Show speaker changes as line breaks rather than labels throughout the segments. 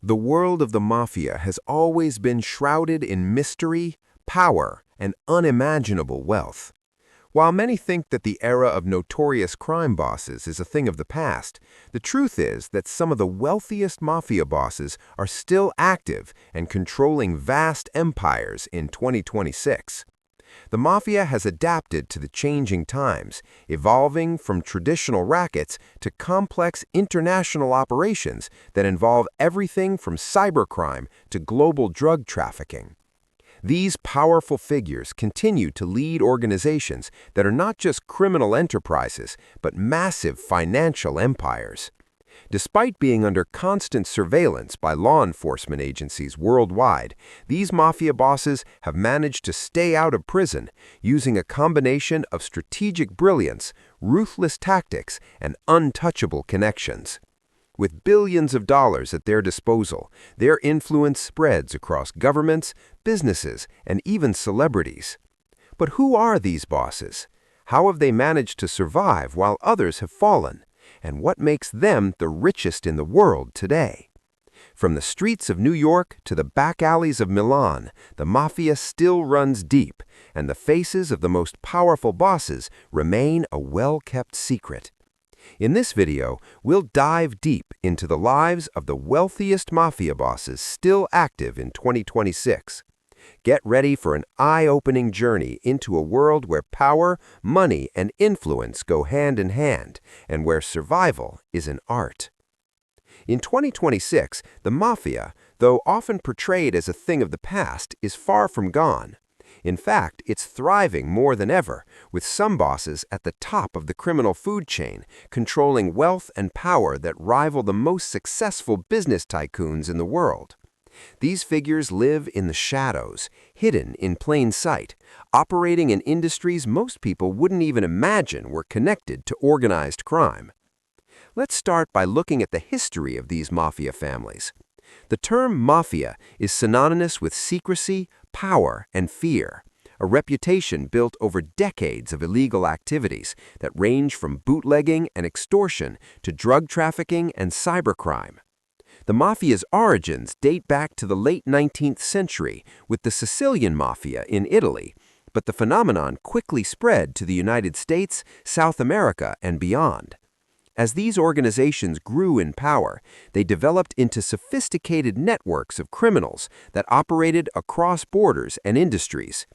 The world of the mafia has always been shrouded in mystery, power, and unimaginable wealth. While many think that the era of notorious crime bosses is a thing of the past, the truth is that some of the wealthiest mafia bosses are still active and controlling vast empires in 2026. The mafia has adapted to the changing times, evolving from traditional rackets to complex international operations that involve everything from cybercrime to global drug trafficking. These powerful figures continue to lead organizations that are not just criminal enterprises, but massive financial empires. Despite being under constant surveillance by law enforcement agencies worldwide, these mafia bosses have managed to stay out of prison using a combination of strategic brilliance, ruthless tactics, and untouchable connections. With billions of dollars at their disposal, their influence spreads across governments, businesses, and even celebrities. But who are these bosses? How have they managed to survive while others have fallen? And what makes them the richest in the world today? From the streets of New York to the back alleys of Milan, the mafia still runs deep, and the faces of the most powerful bosses remain a well-kept secret. In this video, we'll dive deep into the lives of the wealthiest mafia bosses still active in 2026. Get ready for an eye-opening journey into a world where power, money, and influence go hand in hand, and where survival is an art. In 2026, the mafia, though often portrayed as a thing of the past, is far from gone. In fact, it's thriving more than ever, with some bosses at the top of the criminal food chain, controlling wealth and power that rival the most successful business tycoons in the world. These figures live in the shadows, hidden in plain sight, operating in industries most people wouldn't even imagine were connected to organized crime. Let's start by looking at the history of these mafia families. The term mafia is synonymous with secrecy, power, and fear, a reputation built over decades of illegal activities that range from bootlegging and extortion to drug trafficking and cybercrime. The mafia's origins date back to the late 19th century with the Sicilian Mafia in Italy, but the phenomenon quickly spread to the United States, South America, and beyond. As these organizations grew in power, they developed into sophisticated networks of criminals that operated across borders and industries.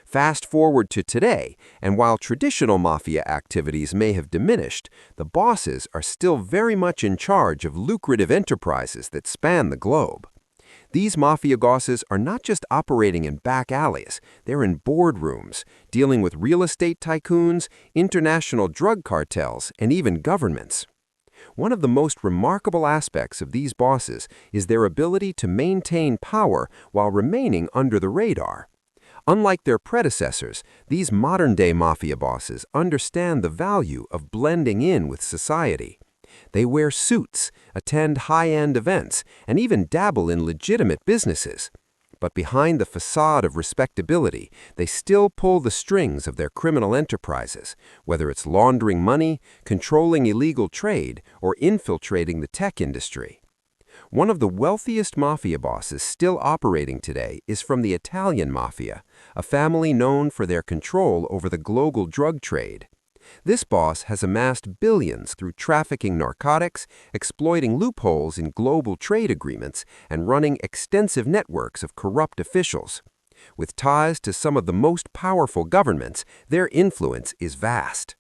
Fast forward to today, and while traditional mafia activities may have diminished, the bosses are still very much in charge of lucrative enterprises that span the globe. These mafia bosses are not just operating in back alleys, they're in boardrooms, dealing with real estate tycoons, international drug cartels, and even governments. One of the most remarkable aspects of these bosses is their ability to maintain power while remaining under the radar. Unlike their predecessors, these modern-day mafia bosses understand the value of blending in with society. They wear suits, attend high-end events, and even dabble in legitimate businesses. But behind the facade of respectability, they still pull the strings of their criminal enterprises, whether it's laundering money, controlling illegal trade, or infiltrating the tech industry. One of the wealthiest mafia bosses still operating today is from the Italian mafia, a family known for their control over the global drug trade. This boss has amassed billions through trafficking narcotics, exploiting loopholes in global trade agreements, and running extensive networks of corrupt officials. With ties to some of the most powerful governments, their influence is vast.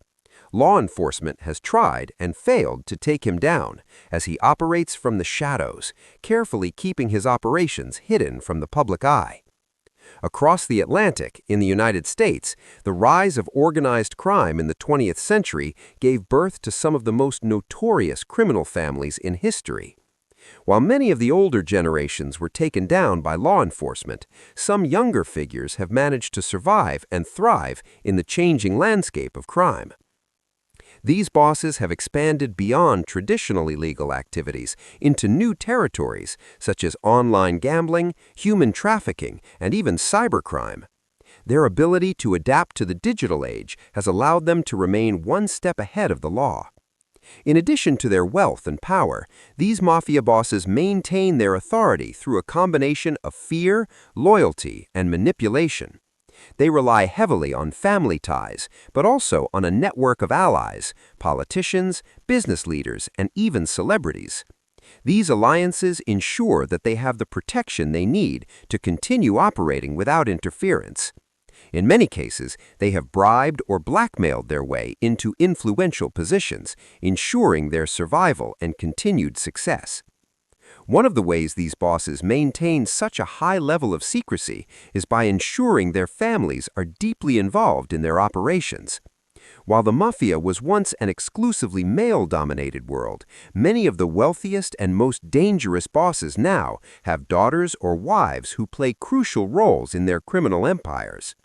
Law enforcement has tried and failed to take him down, as he operates from the shadows, carefully keeping his operations hidden from the public eye. Across the Atlantic, in the United States, the rise of organized crime in the 20th century gave birth to some of the most notorious criminal families in history. While many of the older generations were taken down by law enforcement, some younger figures have managed to survive and thrive in the changing landscape of crime. These bosses have expanded beyond traditional illegal activities into new territories, such as online gambling, human trafficking, and even cybercrime. Their ability to adapt to the digital age has allowed them to remain one step ahead of the law. In addition to their wealth and power, these mafia bosses maintain their authority through a combination of fear, loyalty, and manipulation. They rely heavily on family ties, but also on a network of allies, politicians, business leaders, and even celebrities. These alliances ensure that they have the protection they need to continue operating without interference. In many cases, they have bribed or blackmailed their way into influential positions, ensuring their survival and continued success. One of the ways these bosses maintain such a high level of secrecy is by ensuring their families are deeply involved in their operations. While the mafia was once an exclusively male-dominated world, many of the wealthiest and most dangerous bosses now have daughters or wives who play crucial roles in their criminal empires.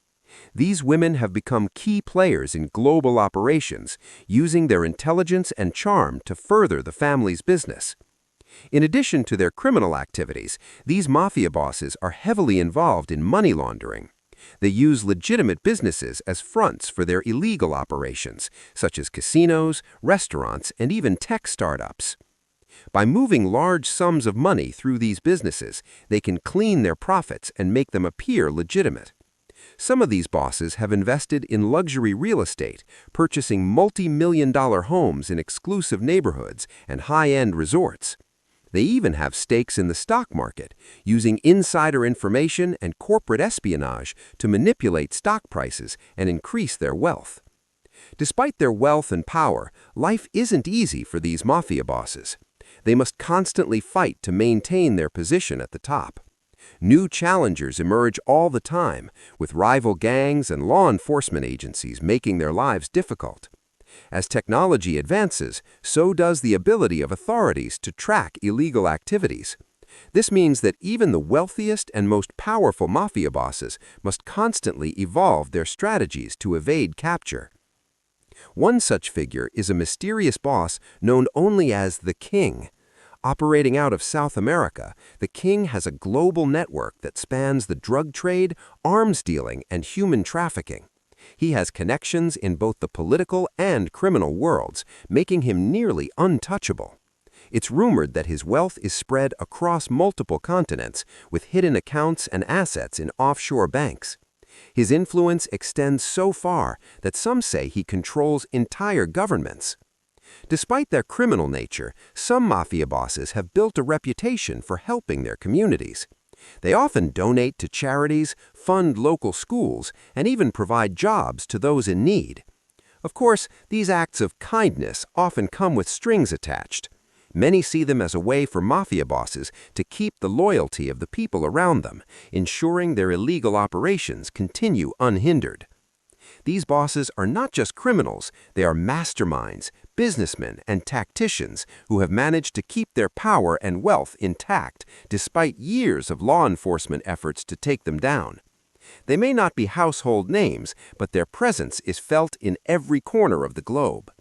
These women have become key players in global operations, using their intelligence and charm to further the family's business. In addition to their criminal activities, these mafia bosses are heavily involved in money laundering. They use legitimate businesses as fronts for their illegal operations, such as casinos, restaurants, and even tech startups. By moving large sums of money through these businesses, they can clean their profits and make them appear legitimate. Some of these bosses have invested in luxury real estate, purchasing multi-million-dollar homes in exclusive neighborhoods and high-end resorts. They even have stakes in the stock market, using insider information and corporate espionage to manipulate stock prices and increase their wealth. Despite their wealth and power, life isn't easy for these mafia bosses. They must constantly fight to maintain their position at the top. New challengers emerge all the time, with rival gangs and law enforcement agencies making their lives difficult. As technology advances, so does the ability of authorities to track illegal activities. This means that even the wealthiest and most powerful mafia bosses must constantly evolve their strategies to evade capture. One such figure is a mysterious boss known only as the King. Operating out of South America, the King has a global network that spans the drug trade, arms dealing, and human trafficking. He has connections in both the political and criminal worlds, making him nearly untouchable. It's rumored that his wealth is spread across multiple continents, with hidden accounts and assets in offshore banks. His influence extends so far that some say he controls entire governments. Despite their criminal nature, some mafia bosses have built a reputation for helping their communities. They often donate to charities, fund local schools, and even provide jobs to those in need. Of course, these acts of kindness often come with strings attached. Many see them as a way for mafia bosses to keep the loyalty of the people around them, ensuring their illegal operations continue unhindered. These bosses are not just criminals, they are masterminds, businessmen, and tacticians who have managed to keep their power and wealth intact despite years of law enforcement efforts to take them down. They may not be household names, but their presence is felt in every corner of the globe.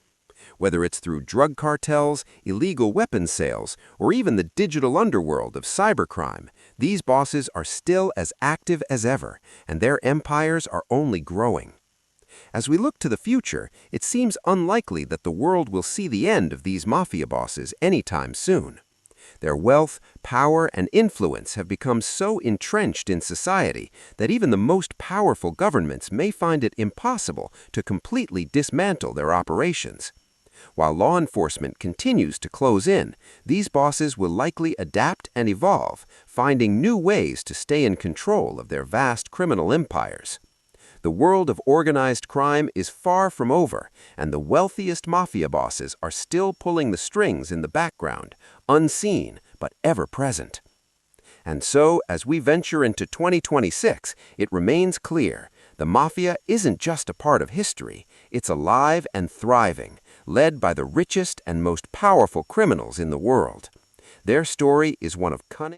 Whether it's through drug cartels, illegal weapons sales, or even the digital underworld of cybercrime, these bosses are still as active as ever, and their empires are only growing. As we look to the future, it seems unlikely that the world will see the end of these mafia bosses anytime soon. Their wealth, power, and influence have become so entrenched in society that even the most powerful governments may find it impossible to completely dismantle their operations. While law enforcement continues to close in, these bosses will likely adapt and evolve, finding new ways to stay in control of their vast criminal empires. The world of organized crime is far from over, and the wealthiest mafia bosses are still pulling the strings in the background, unseen but ever present. And so, as we venture into 2026, it remains clear, the mafia isn't just a part of history, it's alive and thriving, led by the richest and most powerful criminals in the world. Their story is one of cunning